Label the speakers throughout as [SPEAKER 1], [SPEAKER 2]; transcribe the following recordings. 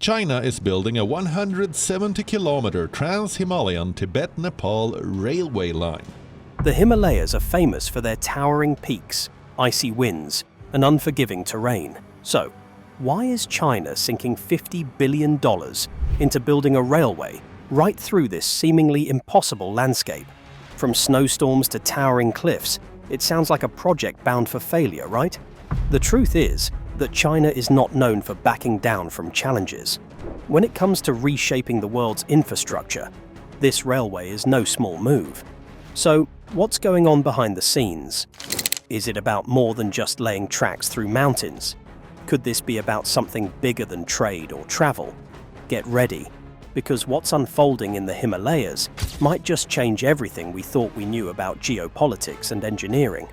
[SPEAKER 1] China is building a 170-kilometer trans-Himalayan Tibet-Nepal railway line.
[SPEAKER 2] The Himalayas are famous for their towering peaks, icy winds, and unforgiving terrain. So, why is China sinking $50 billion into building a railway right through this seemingly impossible landscape? From snowstorms to towering cliffs, it sounds like a project bound for failure, right? The truth is that China is not known for backing down from challenges. When it comes to reshaping the world's infrastructure, this railway is no small move. So, what's going on behind the scenes? Is it about more than just laying tracks through mountains? Could this be about something bigger than trade or travel? Get ready, because what's unfolding in the Himalayas might just change everything we thought we knew about geopolitics and engineering.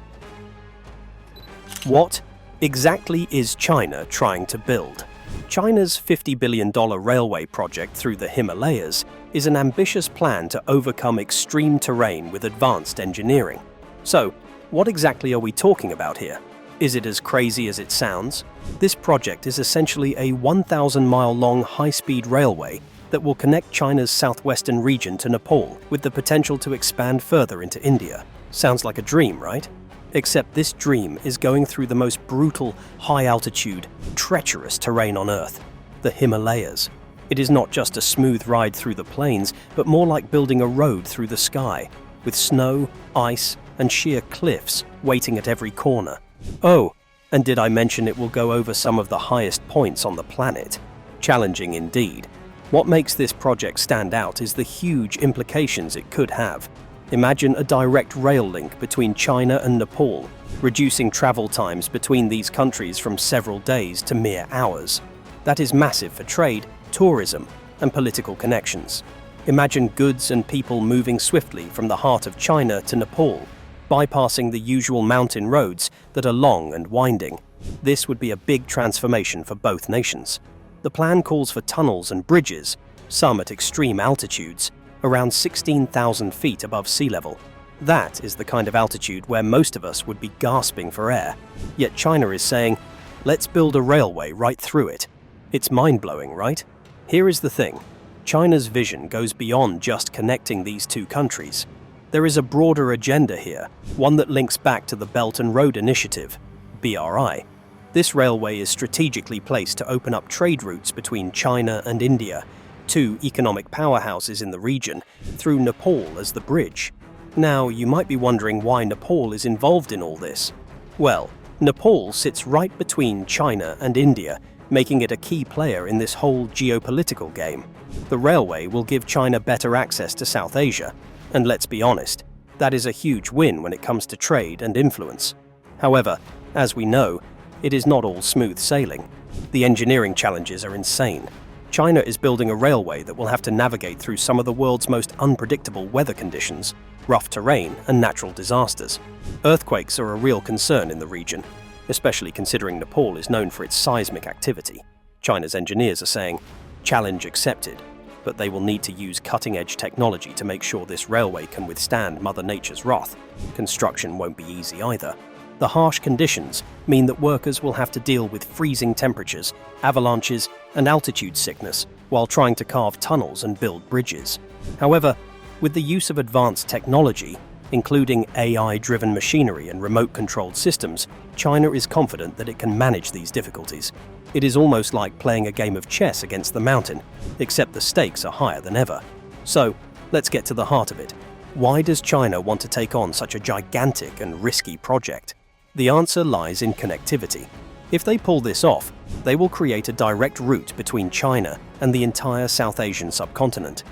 [SPEAKER 2] What exactly is China trying to build? China's $50 billion railway project through the Himalayas is an ambitious plan to overcome extreme terrain with advanced engineering. So, what exactly are we talking about here? Is it as crazy as it sounds? This project is essentially a 1,000-mile-long high-speed railway that will connect China's southwestern region to Nepal, with the potential to expand further into India. Sounds like a dream, right? Except this dream is going through the most brutal, high-altitude, treacherous terrain on Earth, the Himalayas. It is not just a smooth ride through the plains, but more like building a road through the sky, with snow, ice, and sheer cliffs waiting at every corner. Oh, and did I mention it will go over some of the highest points on the planet? Challenging indeed. What makes this project stand out is the huge implications it could have. Imagine a direct rail link between China and Nepal, reducing travel times between these countries from several days to mere hours. That is massive for trade, tourism, and political connections. Imagine goods and people moving swiftly from the heart of China to Nepal, bypassing the usual mountain roads that are long and winding. This would be a big transformation for both nations. The plan calls for tunnels and bridges, some at extreme altitudes, around 16,000 feet above sea level. That is the kind of altitude where most of us would be gasping for air. Yet China is saying, let's build a railway right through it. It's mind-blowing, right? Here is the thing. China's vision goes beyond just connecting these two countries. There is a broader agenda here, one that links back to the Belt and Road Initiative, BRI. This railway is strategically placed to open up trade routes between China and India, two economic powerhouses in the region, through Nepal as the bridge. Now, you might be wondering why Nepal is involved in all this. Well, Nepal sits right between China and India, making it a key player in this whole geopolitical game. The railway will give China better access to South Asia, and let's be honest, that is a huge win when it comes to trade and influence. However, as we know, it is not all smooth sailing. The engineering challenges are insane. China is building a railway that will have to navigate through some of the world's most unpredictable weather conditions, rough terrain, and natural disasters. Earthquakes are a real concern in the region, especially considering Nepal is known for its seismic activity. China's engineers are saying, challenge accepted, but they will need to use cutting-edge technology to make sure this railway can withstand Mother Nature's wrath. Construction won't be easy either. The harsh conditions mean that workers will have to deal with freezing temperatures, avalanches, and altitude sickness while trying to carve tunnels and build bridges. However, with the use of advanced technology, including AI-driven machinery and remote-controlled systems, China is confident that it can manage these difficulties. It is almost like playing a game of chess against the mountain, except the stakes are higher than ever. So, let's get to the heart of it. Why does China want to take on such a gigantic and risky project? The answer lies in connectivity. If they pull this off, they will create a direct route between China and the entire South Asian subcontinent.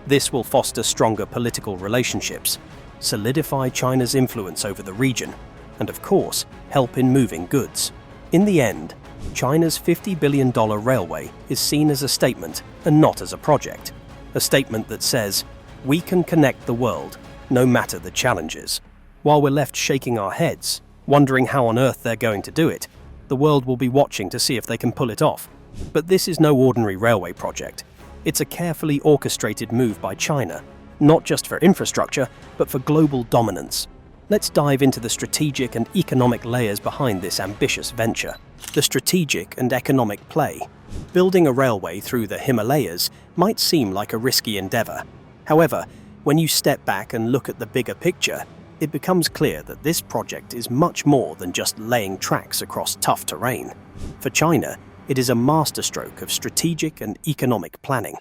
[SPEAKER 2] This will foster stronger political relationships, solidify China's influence over the region, and of course, help in moving goods. In the end, China's $50 billion railway is seen as a statement and not as a project. A statement that says, we can connect the world, no matter the challenges. While we're left shaking our heads, wondering how on earth they're going to do it, the world will be watching to see if they can pull it off. But this is no ordinary railway project. It's a carefully orchestrated move by China, not just for infrastructure, but for global dominance. Let's dive into the strategic and economic layers behind this ambitious venture. The strategic and economic play. Building a railway through the Himalayas might seem like a risky endeavor. However, when you step back and look at the bigger picture, it becomes clear that this project is much more than just laying tracks across tough terrain. For China, it is a masterstroke of strategic and economic planning.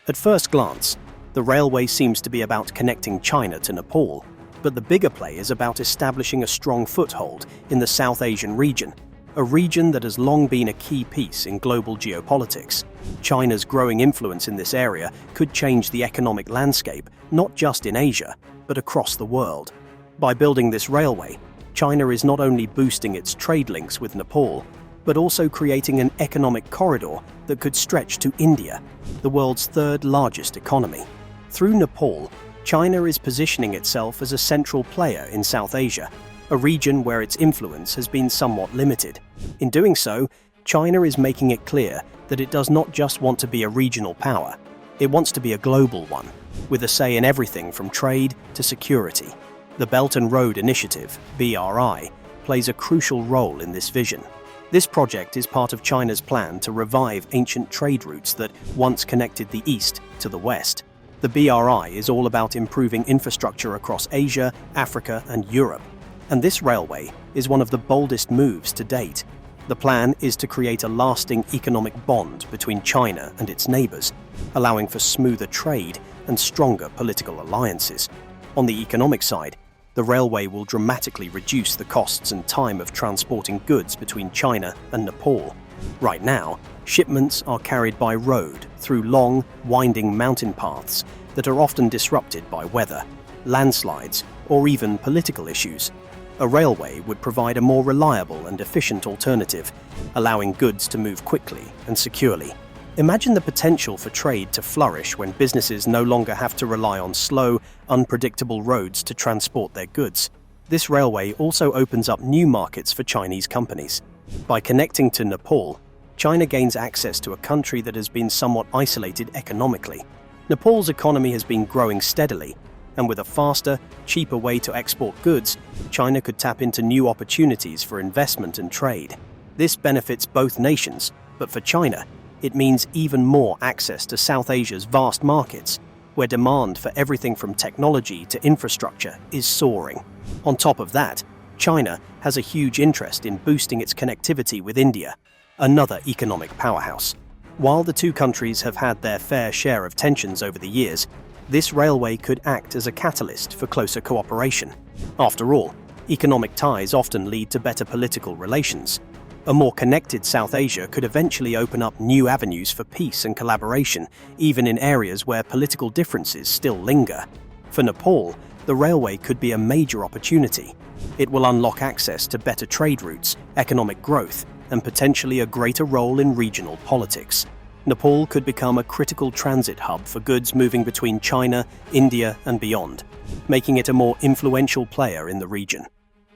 [SPEAKER 2] At first glance, the railway seems to be about connecting China to Nepal, but the bigger play is about establishing a strong foothold in the South Asian region, a region that has long been a key piece in global geopolitics. China's growing influence in this area could change the economic landscape, not just in Asia, but across the world. By building this railway, China is not only boosting its trade links with Nepal, but also creating an economic corridor that could stretch to India, the world's third largest economy. Through Nepal, China is positioning itself as a central player in South Asia, a region where its influence has been somewhat limited. In doing so, China is making it clear that it does not just want to be a regional power, it wants to be a global one, with a say in everything from trade to security. The Belt and Road Initiative, BRI, plays a crucial role in this vision. This project is part of China's plan to revive ancient trade routes that once connected the East to the West. The BRI is all about improving infrastructure across Asia, Africa, and Europe. And this railway is one of the boldest moves to date. The plan is to create a lasting economic bond between China and its neighbors, allowing for smoother trade and stronger political alliances. On the economic side, the railway will dramatically reduce the costs and time of transporting goods between China and Nepal. Right now, shipments are carried by road through long, winding mountain paths that are often disrupted by weather, landslides, or even political issues. A railway would provide a more reliable and efficient alternative, allowing goods to move quickly and securely. Imagine the potential for trade to flourish when businesses no longer have to rely on slow, unpredictable roads to transport their goods. This railway also opens up new markets for Chinese companies. By connecting to Nepal, China gains access to a country that has been somewhat isolated economically. Nepal's economy has been growing steadily, and with a faster, cheaper way to export goods, China could tap into new opportunities for investment and trade. This benefits both nations, but for China, it means even more access to South Asia's vast markets, where demand for everything from technology to infrastructure is soaring. On top of that, China has a huge interest in boosting its connectivity with India, another economic powerhouse. While the two countries have had their fair share of tensions over the years, this railway could act as a catalyst for closer cooperation. After all, economic ties often lead to better political relations. A more connected South Asia could eventually open up new avenues for peace and collaboration, even in areas where political differences still linger. For Nepal, the railway could be a major opportunity. It will unlock access to better trade routes, economic growth, and potentially a greater role in regional politics. Nepal could become a critical transit hub for goods moving between China, India, and beyond, making it a more influential player in the region.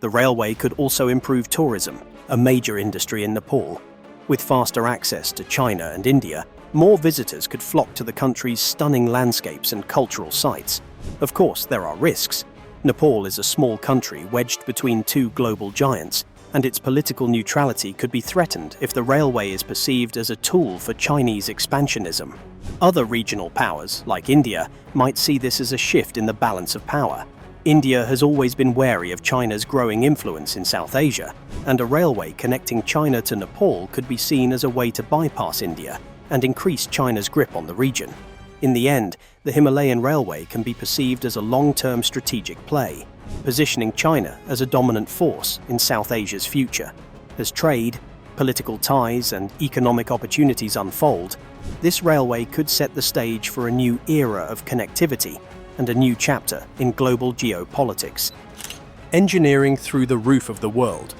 [SPEAKER 2] The railway could also improve tourism, a major industry in Nepal. With faster access to China and India, more visitors could flock to the country's stunning landscapes and cultural sites. Of course, there are risks. Nepal is a small country wedged between two global giants, and its political neutrality could be threatened if the railway is perceived as a tool for Chinese expansionism. Other regional powers, like India, might see this as a shift in the balance of power. India has always been wary of China's growing influence in South Asia, and a railway connecting China to Nepal could be seen as a way to bypass India and increase China's grip on the region. In the end, the Himalayan railway can be perceived as a long-term strategic play, positioning China as a dominant force in South Asia's future. As trade, political ties, and economic opportunities unfold, this railway could set the stage for a new era of connectivity and a new chapter in global geopolitics. Engineering through the roof of the world.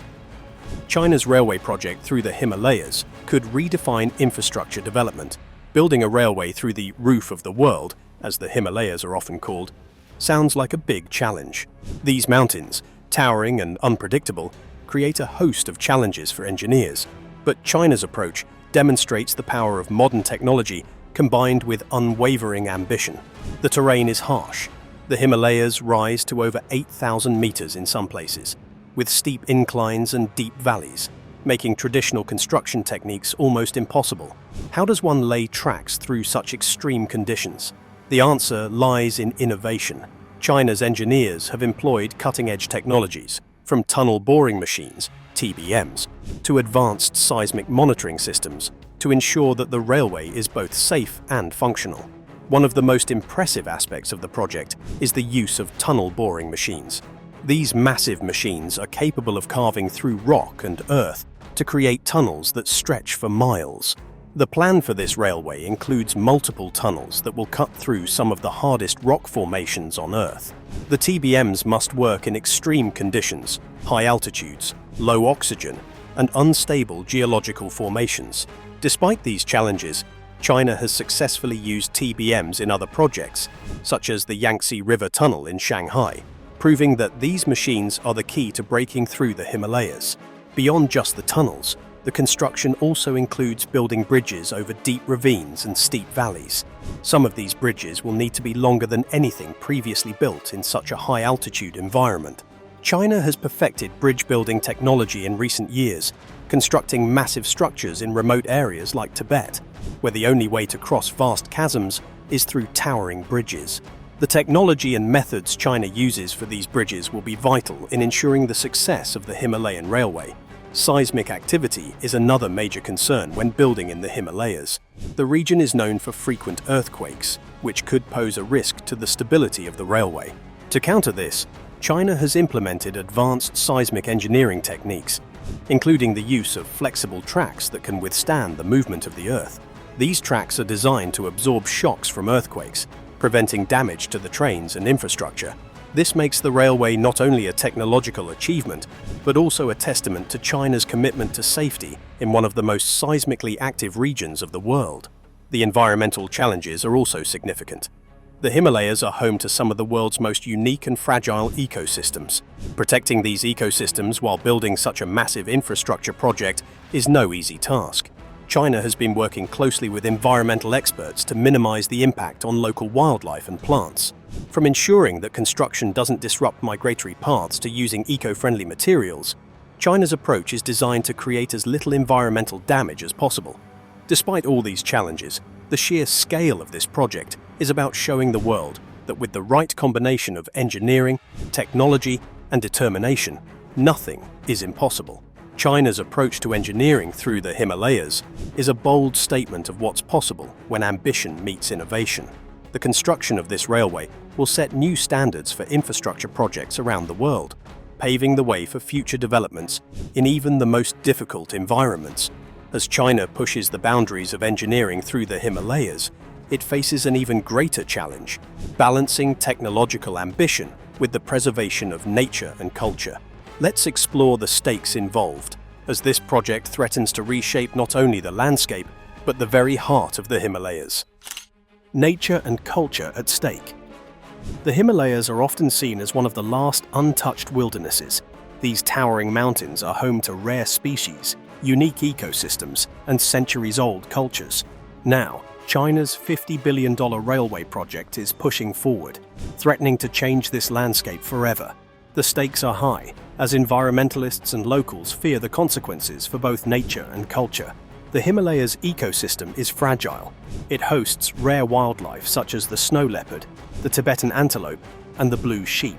[SPEAKER 2] China's railway project through the Himalayas could redefine infrastructure development. Building a railway through the roof of the world, as the Himalayas are often called, sounds like a big challenge. These mountains, towering and unpredictable, create a host of challenges for engineers. But China's approach demonstrates the power of modern technology combined with unwavering ambition. The terrain is harsh. The Himalayas rise to over 8,000 meters in some places, with steep inclines and deep valleys. making traditional construction techniques almost impossible. How does one lay tracks through such extreme conditions? The answer lies in innovation. China's engineers have employed cutting-edge technologies, from tunnel boring machines, TBMs, to advanced seismic monitoring systems, to ensure that the railway is both safe and functional. One of the most impressive aspects of the project is the use of tunnel boring machines. These massive machines are capable of carving through rock and earth to create tunnels that stretch for miles. The plan for this railway includes multiple tunnels that will cut through some of the hardest rock formations on Earth. The TBMs must work in extreme conditions, high altitudes, low oxygen, and unstable geological formations. Despite these challenges, China has successfully used TBMs in other projects, such as the Yangtze River Tunnel in Shanghai, proving that these machines are the key to breaking through the Himalayas. Beyond just the tunnels, the construction also includes building bridges over deep ravines and steep valleys. Some of these bridges will need to be longer than anything previously built in such a high-altitude environment. China has perfected bridge-building technology in recent years, constructing massive structures in remote areas like Tibet, where the only way to cross vast chasms is through towering bridges. The technology and methods China uses for these bridges will be vital in ensuring the success of the Himalayan railway. Seismic activity is another major concern when building in the Himalayas. The region is known for frequent earthquakes, which could pose a risk to the stability of the railway. To counter this, China has implemented advanced seismic engineering techniques, including the use of flexible tracks that can withstand the movement of the Earth. These tracks are designed to absorb shocks from earthquakes, preventing damage to the trains and infrastructure. This makes the railway not only a technological achievement, but also a testament to China's commitment to safety in one of the most seismically active regions of the world. The environmental challenges are also significant. The Himalayas are home to some of the world's most unique and fragile ecosystems. Protecting these ecosystems while building such a massive infrastructure project is no easy task. China has been working closely with environmental experts to minimize the impact on local wildlife and plants. From ensuring that construction doesn't disrupt migratory paths to using eco-friendly materials, China's approach is designed to create as little environmental damage as possible. Despite all these challenges, the sheer scale of this project is about showing the world that with the right combination of engineering, technology, and determination, nothing is impossible. China's approach to engineering through the Himalayas is a bold statement of what's possible when ambition meets innovation. The construction of this railway will set new standards for infrastructure projects around the world, paving the way for future developments in even the most difficult environments. As China pushes the boundaries of engineering through the Himalayas, it faces an even greater challenge, balancing technological ambition with the preservation of nature and culture. Let's explore the stakes involved, as this project threatens to reshape not only the landscape, but the very heart of the Himalayas. Nature and culture at stake. The Himalayas are often seen as one of the last untouched wildernesses. These towering mountains are home to rare species, unique ecosystems, and centuries-old cultures. Now, China's $50 billion railway project is pushing forward, threatening to change this landscape forever. The stakes are high, as environmentalists and locals fear the consequences for both nature and culture. The Himalayas ecosystem is fragile. It hosts rare wildlife such as the snow leopard, the Tibetan antelope, and the blue sheep.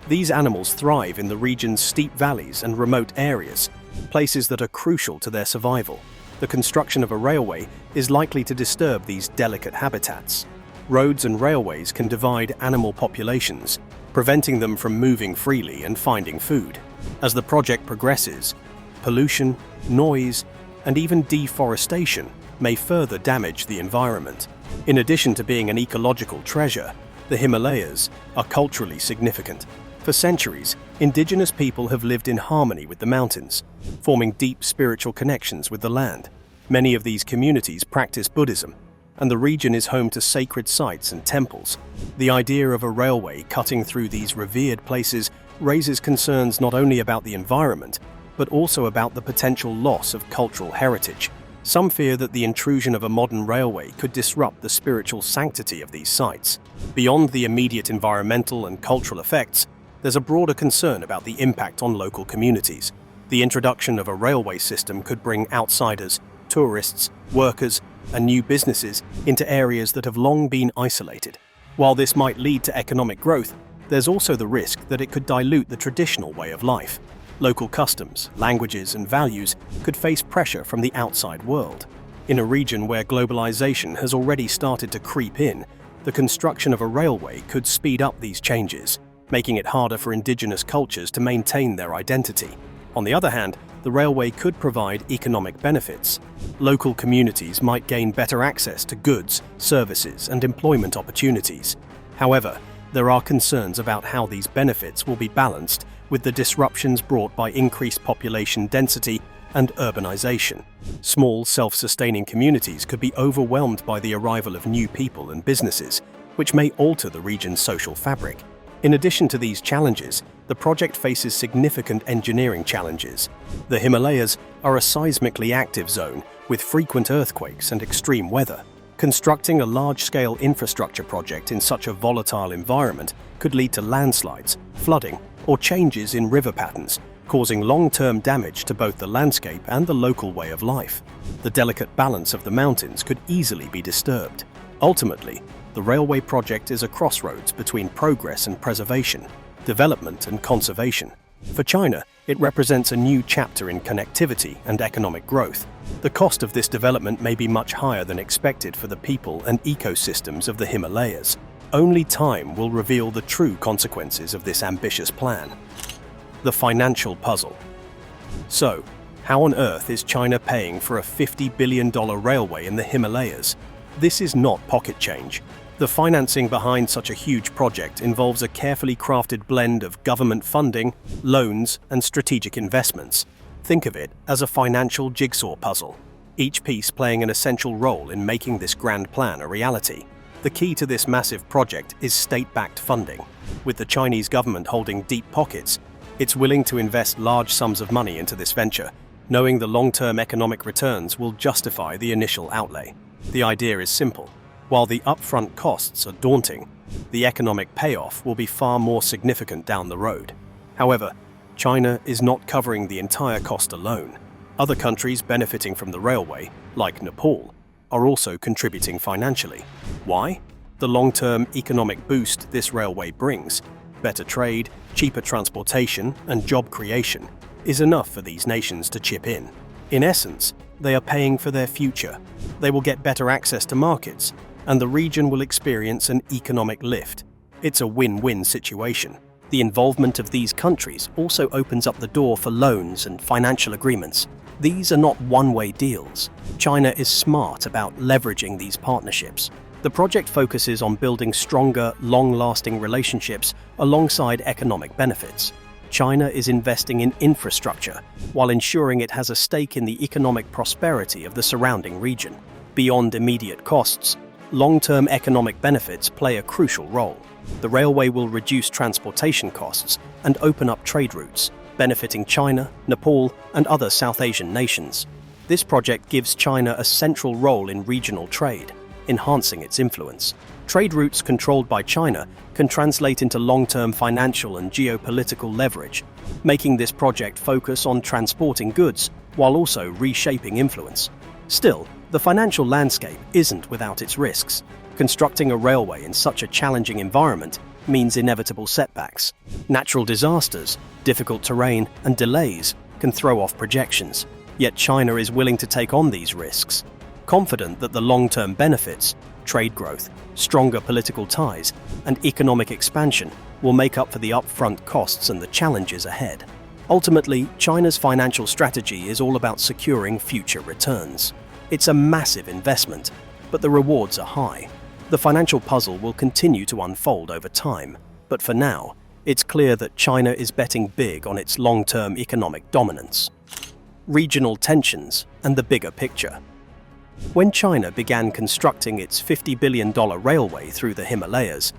[SPEAKER 2] These animals thrive in the region's steep valleys and remote areas, places that are crucial to their survival. The construction of a railway is likely to disturb these delicate habitats. Roads and railways can divide animal populations, preventing them from moving freely and finding food. As the project progresses, pollution, noise, and even deforestation may further damage the environment. In addition to being an ecological treasure, the Himalayas are culturally significant. For centuries, indigenous people have lived in harmony with the mountains, forming deep spiritual connections with the land. Many of these communities practice Buddhism, and the region is home to sacred sites and temples. The idea of a railway cutting through these revered places raises concerns not only about the environment, but also about the potential loss of cultural heritage. Some fear that the intrusion of a modern railway could disrupt the spiritual sanctity of these sites. Beyond the immediate environmental and cultural effects, there's a broader concern about the impact on local communities. The introduction of a railway system could bring outsiders, tourists, workers, and new businesses into areas that have long been isolated. While this might lead to economic growth, there's also the risk that it could dilute the traditional way of life. Local customs, languages, and values could face pressure from the outside world. In a region where globalization has already started to creep in, the construction of a railway could speed up these changes, making it harder for indigenous cultures to maintain their identity. On the other hand, the railway could provide economic benefits. Local communities might gain better access to goods, services, and employment opportunities. However, there are concerns about how these benefits will be balanced with the disruptions brought by increased population density and urbanization. Small, self-sustaining communities could be overwhelmed by the arrival of new people and businesses, which may alter the region's social fabric. In addition to these challenges, the project faces significant engineering challenges. The Himalayas are a seismically active zone with frequent earthquakes and extreme weather. Constructing a large-scale infrastructure project in such a volatile environment could lead to landslides, flooding, or changes in river patterns, causing long-term damage to both the landscape and the local way of life. The delicate balance of the mountains could easily be disturbed. Ultimately, the railway project is a crossroads between progress and preservation, development and conservation. For China, it represents a new chapter in connectivity and economic growth. The cost of this development may be much higher than expected for the people and ecosystems of the Himalayas. Only time will reveal the true consequences of this ambitious plan. The financial puzzle. So, how on earth is China paying for a $50 billion railway in the Himalayas? This is not pocket change. The financing behind such a huge project involves a carefully crafted blend of government funding, loans, and strategic investments. Think of it as a financial jigsaw puzzle, each piece playing an essential role in making this grand plan a reality. The key to this massive project is state-backed funding. With the Chinese government holding deep pockets, it's willing to invest large sums of money into this venture, knowing the long-term economic returns will justify the initial outlay. The idea is simple. While the upfront costs are daunting, the economic payoff will be far more significant down the road. However, China is not covering the entire cost alone. Other countries benefiting from the railway, like Nepal, are also contributing financially. Why? The long-term economic boost this railway brings, better trade, cheaper transportation, and job creation, is enough for these nations to chip in. In essence, they are paying for their future. They will get better access to markets, and the region will experience an economic lift. It's a win-win situation. The involvement of these countries also opens up the door for loans and financial agreements. These are not one-way deals. China is smart about leveraging these partnerships. The project focuses on building stronger, long-lasting relationships alongside economic benefits. China is investing in infrastructure while ensuring it has a stake in the economic prosperity of the surrounding region. Beyond immediate costs, long-term economic benefits play a crucial role. The railway will reduce transportation costs and open up trade routes, benefiting China, Nepal, and other South Asian nations. This project gives China a central role in regional trade, enhancing its influence. Trade routes controlled by China can translate into long-term financial and geopolitical leverage, making this project focus on transporting goods while also reshaping influence. Still, the financial landscape isn't without its risks. Constructing a railway in such a challenging environment means inevitable setbacks. Natural disasters, difficult terrain, and delays can throw off projections. Yet China is willing to take on these risks, confident that the long-term benefits, trade growth, stronger political ties, and economic expansion will make up for the upfront costs and the challenges ahead. Ultimately, China's financial strategy is all about securing future returns. It's a massive investment, but the rewards are high. The financial puzzle will continue to unfold over time, but for now, it's clear that China is betting big on its long-term economic dominance. Regional tensions and the bigger picture. When China began constructing its $50 billion railway through the Himalayas,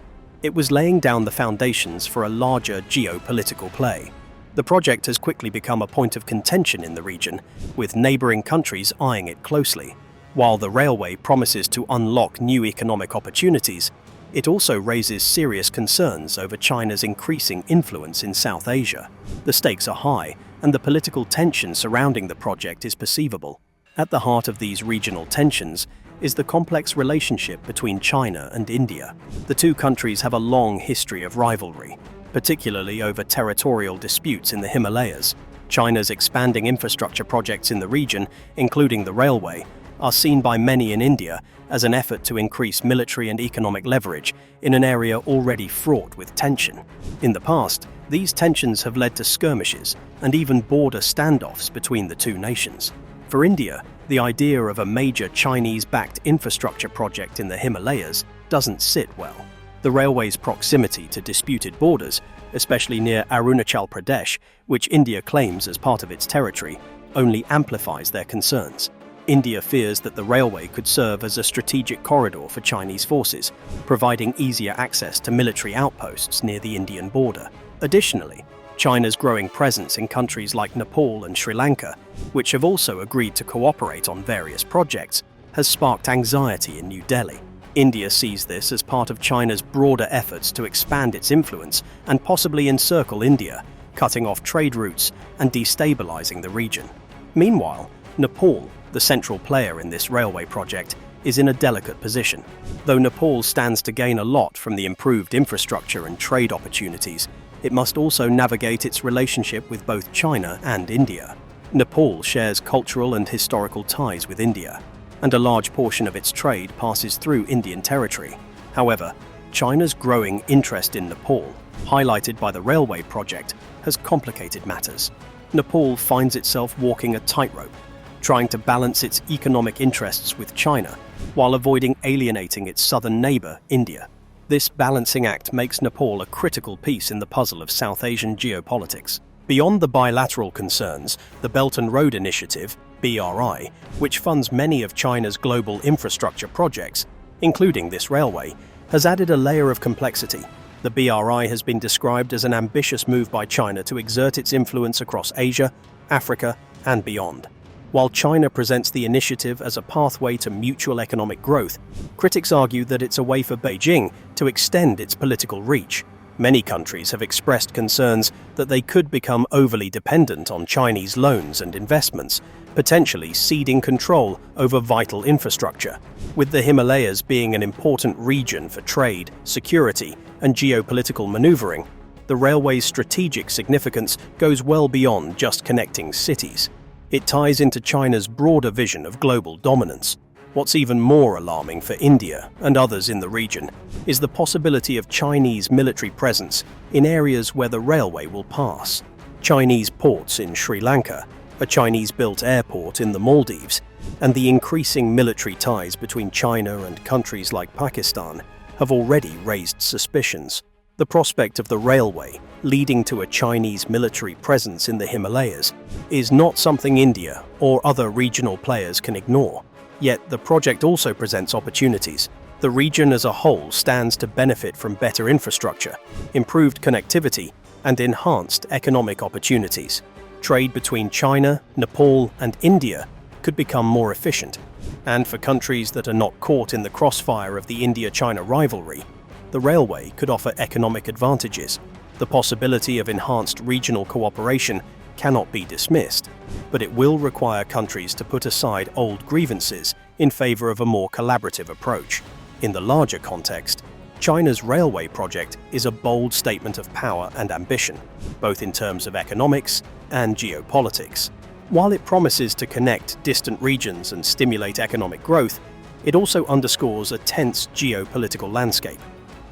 [SPEAKER 2] it was laying down the foundations for a larger geopolitical play. The project has quickly become a point of contention in the region, with neighboring countries eyeing it closely. While the railway promises to unlock new economic opportunities, It also raises serious concerns over China's increasing influence in South Asia. The stakes are high, and the political tension surrounding the project is perceivable. At the heart of these regional tensions is the complex relationship between China and India. The two countries have a long history of rivalry, particularly over territorial disputes in the Himalayas. China's expanding infrastructure projects in the region, including the railway, are seen by many in India as an effort to increase military and economic leverage in an area already fraught with tension. In the past, these tensions have led to skirmishes and even border standoffs between the two nations. For India, the idea of a major Chinese-backed infrastructure project in the Himalayas doesn't sit well. The railway's proximity to disputed borders, especially near Arunachal Pradesh, which India claims as part of its territory, only amplifies their concerns. India fears that the railway could serve as a strategic corridor for Chinese forces, providing easier access to military outposts near the Indian border. Additionally, China's growing presence in countries like Nepal and Sri Lanka, which have also agreed to cooperate on various projects, has sparked anxiety in New Delhi. India sees this as part of China's broader efforts to expand its influence and possibly encircle India, cutting off trade routes and destabilizing the region. Meanwhile, Nepal, the central player in this railway project, is in a delicate position. Though Nepal stands to gain a lot from the improved infrastructure and trade opportunities, it must also navigate its relationship with both China and India. Nepal shares cultural and historical ties with India, and a large portion of its trade passes through Indian territory. However, China's growing interest in Nepal, highlighted by the railway project, has complicated matters. Nepal finds itself walking a tightrope, trying to balance its economic interests with China while avoiding alienating its southern neighbor, India. This balancing act makes Nepal a critical piece in the puzzle of South Asian geopolitics. Beyond the bilateral concerns, the Belt and Road Initiative, BRI, which funds many of China's global infrastructure projects, including this railway, has added a layer of complexity. The BRI has been described as an ambitious move by China to exert its influence across Asia, Africa, and beyond. While China presents the initiative as a pathway to mutual economic growth, critics argue that it's a way for Beijing to extend its political reach. Many countries have expressed concerns that they could become overly dependent on Chinese loans and investments, potentially ceding control over vital infrastructure. With the Himalayas being an important region for trade, security, and geopolitical maneuvering, the railway's strategic significance goes well beyond just connecting cities. It ties into China's broader vision of global dominance. What's even more alarming for India and others in the region is the possibility of Chinese military presence in areas where the railway will pass. Chinese ports in Sri Lanka, a Chinese-built airport in the Maldives, and the increasing military ties between China and countries like Pakistan have already raised suspicions. The prospect of the railway leading to a Chinese military presence in the Himalayas is not something India or other regional players can ignore. Yet the project also presents opportunities. The region as a whole stands to benefit from better infrastructure, improved connectivity, and enhanced economic opportunities. Trade between China, Nepal, and India could become more efficient. And for countries that are not caught in the crossfire of the India-China rivalry, the railway could offer economic advantages. The possibility of enhanced regional cooperation cannot be dismissed, but it will require countries to put aside old grievances in favor of a more collaborative approach. In the larger context, China's railway project is a bold statement of power and ambition, both in terms of economics and geopolitics. While it promises to connect distant regions and stimulate economic growth, it also underscores a tense geopolitical landscape.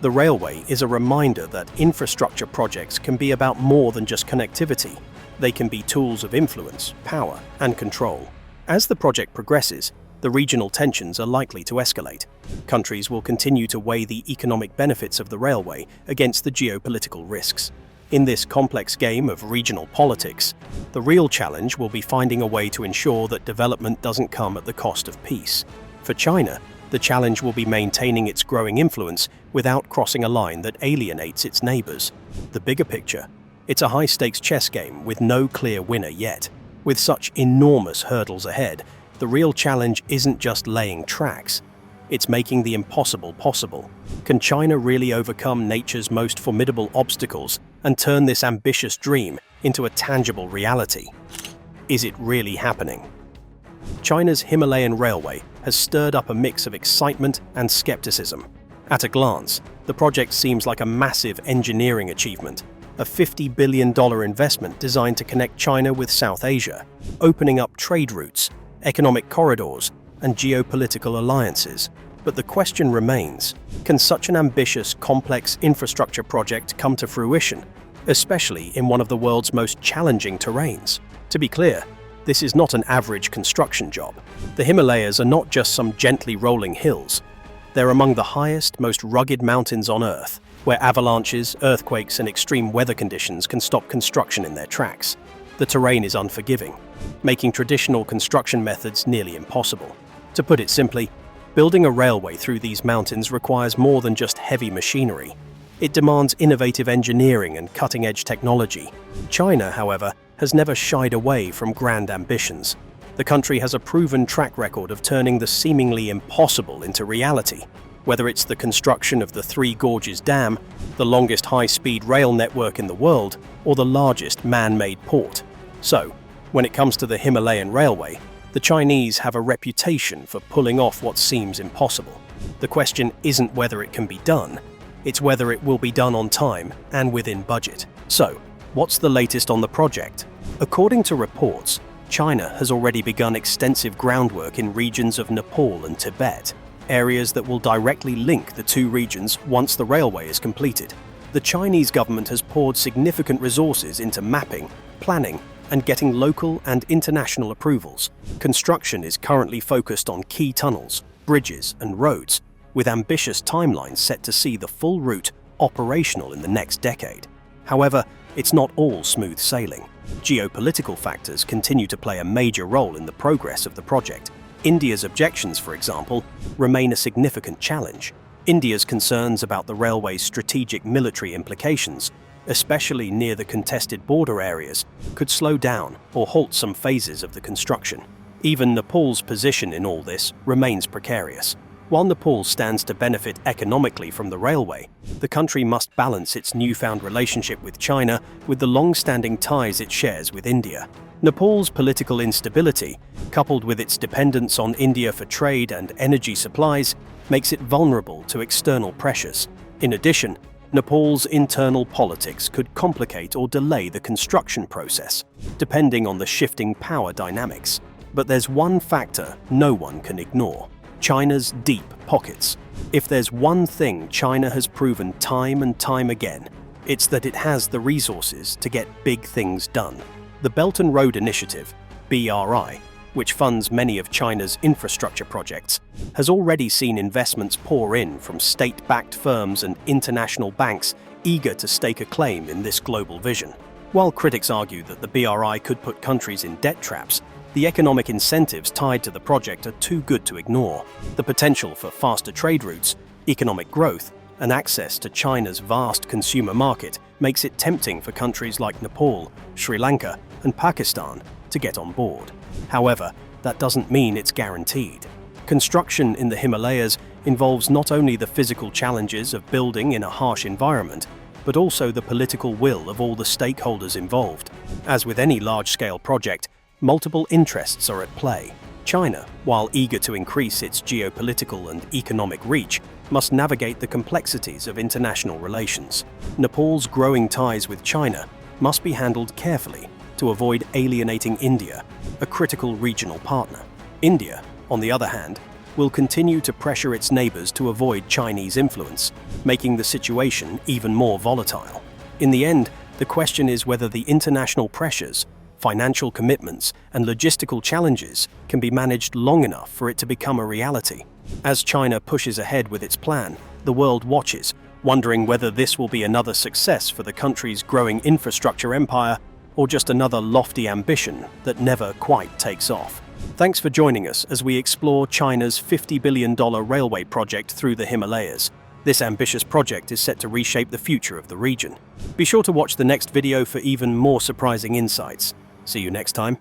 [SPEAKER 2] The railway is a reminder that infrastructure projects can be about more than just connectivity. They can be tools of influence, power, and control. As the project progresses, the regional tensions are likely to escalate. Countries will continue to weigh the economic benefits of the railway against the geopolitical risks. In this complex game of regional politics, the real challenge will be finding a way to ensure that development doesn't come at the cost of peace. For China, the challenge will be maintaining its growing influence without crossing a line that alienates its neighbors. The bigger picture: it's a high-stakes chess game with no clear winner yet. With such enormous hurdles ahead, the real challenge isn't just laying tracks. It's making the impossible possible. Can China really overcome nature's most formidable obstacles and turn this ambitious dream into a tangible reality? Is it really happening? China's Himalayan railway has stirred up a mix of excitement and skepticism. At a glance, the project seems like a massive engineering achievement, a $50 billion investment designed to connect China with South Asia, opening up trade routes, economic corridors, and geopolitical alliances. But the question remains, can such an ambitious, complex infrastructure project come to fruition, especially in one of the world's most challenging terrains? To be clear, this is not an average construction job. The Himalayas are not just some gently rolling hills. They're among the highest, most rugged mountains on Earth, where avalanches, earthquakes, and extreme weather conditions can stop construction in their tracks. The terrain is unforgiving, making traditional construction methods nearly impossible. To put it simply, building a railway through these mountains requires more than just heavy machinery. It demands innovative engineering and cutting-edge technology. China, however, has never shied away from grand ambitions. The country has a proven track record of turning the seemingly impossible into reality. Whether it's the construction of the Three Gorges Dam, the longest high-speed rail network in the world, or the largest man-made port. So, when it comes to the Himalayan railway, the Chinese have a reputation for pulling off what seems impossible. The question isn't whether it can be done, it's whether it will be done on time and within budget. So, what's the latest on the project? According to reports, China has already begun extensive groundwork in regions of Nepal and Tibet, areas that will directly link the two regions once the railway is completed. The Chinese government has poured significant resources into mapping, planning, and getting local and international approvals. Construction is currently focused on key tunnels, bridges, and roads, with ambitious timelines set to see the full route operational in the next decade. However, it's not all smooth sailing. Geopolitical factors continue to play a major role in the progress of the project. India's objections, for example, remain a significant challenge. India's concerns about the railway's strategic military implications, especially near the contested border areas, could slow down or halt some phases of the construction. Even Nepal's position in all this remains precarious. While Nepal stands to benefit economically from the railway, the country must balance its newfound relationship with China with the long-standing ties it shares with India. Nepal's political instability, coupled with its dependence on India for trade and energy supplies, makes it vulnerable to external pressures. In addition, Nepal's internal politics could complicate or delay the construction process, depending on the shifting power dynamics. But there's one factor no one can ignore: China's deep pockets. If there's one thing China has proven time and time again, it's that it has the resources to get big things done. The Belt and Road Initiative, BRI, which funds many of China's infrastructure projects, has already seen investments pour in from state-backed firms and international banks eager to stake a claim in this global vision. While critics argue that the BRI could put countries in debt traps, the economic incentives tied to the project are too good to ignore. The potential for faster trade routes, economic growth, and access to China's vast consumer market makes it tempting for countries like Nepal, Sri Lanka, and Pakistan to get on board. However, that doesn't mean it's guaranteed. Construction in the Himalayas involves not only the physical challenges of building in a harsh environment, but also the political will of all the stakeholders involved. As with any large-scale project, multiple interests are at play. China, while eager to increase its geopolitical and economic reach, must navigate the complexities of international relations. Nepal's growing ties with China must be handled carefully to avoid alienating India, a critical regional partner. India, on the other hand, will continue to pressure its neighbors to avoid Chinese influence, making the situation even more volatile. In the end, the question is whether the international pressures, financial commitments, and logistical challenges can be managed long enough for it to become a reality. As China pushes ahead with its plan, the world watches, wondering whether this will be another success for the country's growing infrastructure empire or just another lofty ambition that never quite takes off. Thanks for joining us as we explore China's $50 billion railway project through the Himalayas. This ambitious project is set to reshape the future of the region. Be sure to watch the next video for even more surprising insights. See you next time.